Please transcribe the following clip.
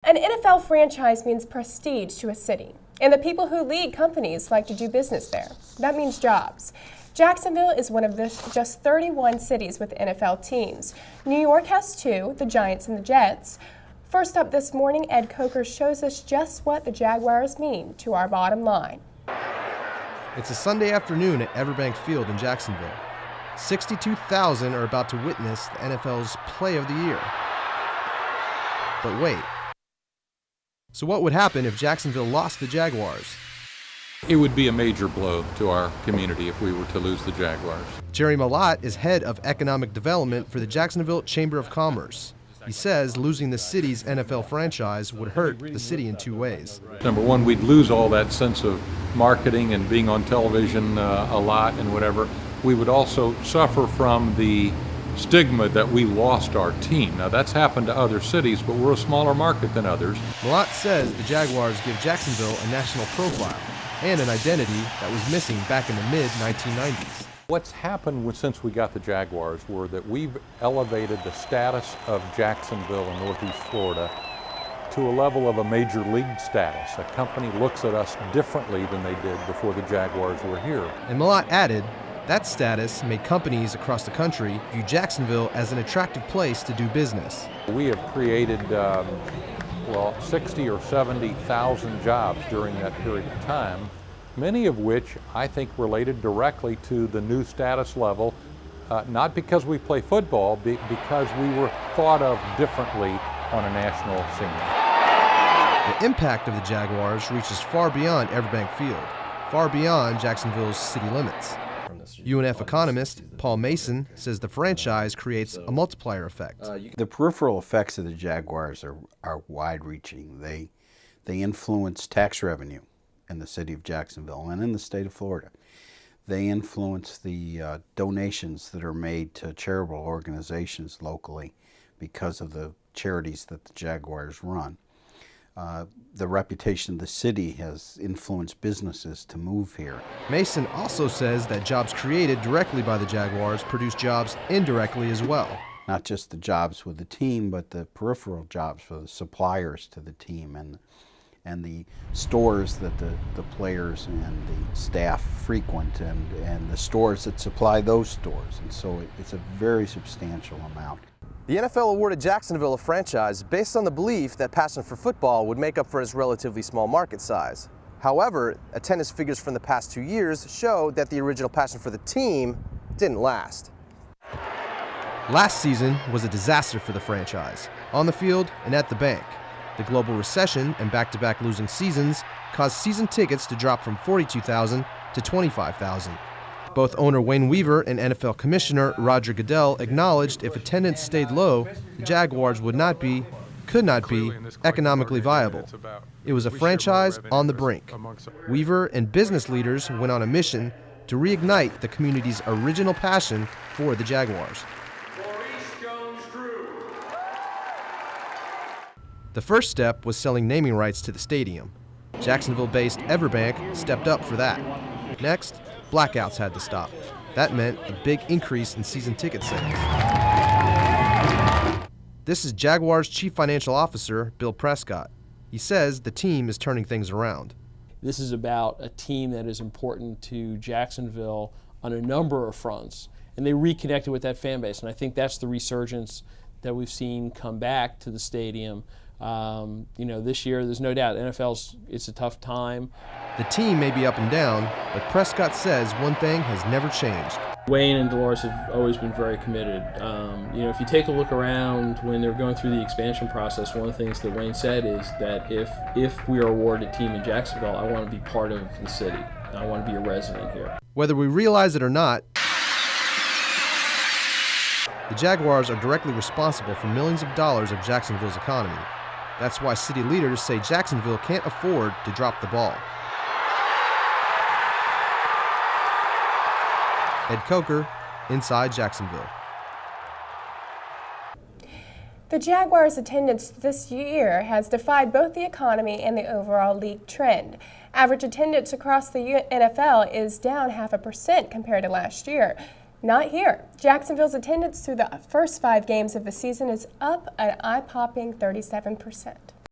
An NFL franchise means prestige to a city, and the people who lead companies like to do business there. That means jobs. Jacksonville is one of just 31 cities with NFL teams. New York has two, the Giants and the Jets. First up this morning, Ed Coker shows us just what the Jaguars mean to our bottom line. It's a Sunday afternoon at Everbank Field in Jacksonville. 62,000 are about to witness the NFL's Play of the Year. But wait. So what would happen if Jacksonville lost the Jaguars? It would be a major blow to our community if we were to lose the Jaguars. Jerry Malott is head of economic development for the Jacksonville Chamber of Commerce. He says losing the city's NFL franchise would hurt the city in two ways. Number one, we'd lose all that sense of marketing and being on television a lot and whatever. We would also suffer from the stigma that we lost our team. Now that's happened to other cities, but we're a smaller market than others. Malott says the Jaguars give Jacksonville a national profile and an identity that was missing back in the mid-1990s. What's happened since we got the Jaguars were that we've elevated the status of Jacksonville in Northeast Florida to a level of a major league status. A company looks at us differently than they did before the Jaguars were here. And Malott added, that status made companies across the country view Jacksonville as an attractive place to do business. We have created 60 or 70,000 jobs during that period of time, many of which I think related directly to the new status level, not because we play football, because we were thought of differently on a national scene. The impact of the Jaguars reaches far beyond Everbank Field, far beyond Jacksonville's city limits. UNF economist Paul Mason says the franchise creates a multiplier effect. The peripheral effects of the Jaguars are wide-reaching. They influence tax revenue in the city of Jacksonville and in the state of Florida. They influence the donations that are made to charitable organizations locally because of the charities that the Jaguars run. The reputation of the city has influenced businesses to move here. Mason also says that jobs created directly by the Jaguars produce jobs indirectly as well. Not just the jobs with the team, but the peripheral jobs for the suppliers to the team and the stores that the players and the staff frequent and the stores that supply those stores. And so it's a very substantial amount. The NFL awarded Jacksonville a franchise based on the belief that passion for football would make up for its relatively small market size. However, attendance figures from the past 2 years show that the original passion for the team didn't last. Last season was a disaster for the franchise, on the field and at the bank. The global recession and back-to-back losing seasons caused season tickets to drop from 42,000 to 25,000. Both owner Wayne Weaver and NFL Commissioner Roger Goodell acknowledged if attendance stayed low, the Jaguars could not be economically viable. It was a franchise on the brink. Weaver and business leaders went on a mission to reignite the community's original passion for the Jaguars. The first step was selling naming rights to the stadium. Jacksonville-based Everbank stepped up for that. Next, blackouts had to stop. That meant a big increase in season ticket sales. This is Jaguars Chief Financial Officer Bill Prescott. He says the team is turning things around. This is about a team that is important to Jacksonville on a number of fronts, and they reconnected with that fan base, and I think that's the resurgence that we've seen come back to the stadium. This year, there's no doubt, it's a tough time. The team may be up and down, but Prescott says one thing has never changed. Wayne and Dolores have always been very committed. If you take a look around when they're going through the expansion process, one of the things that Wayne said is that if we are awarded a team in Jacksonville, I want to be part of the city. I want to be a resident here. Whether we realize it or not, the Jaguars are directly responsible for millions of dollars of Jacksonville's economy. That's why city leaders say Jacksonville can't afford to drop the ball. Ed Coker, Inside Jacksonville. The Jaguars' attendance this year has defied both the economy and the overall league trend. Average attendance across the NFL is down 0.5% compared to last year. Not here. Jacksonville's attendance through the first 5 games of the season is up an eye-popping 37%.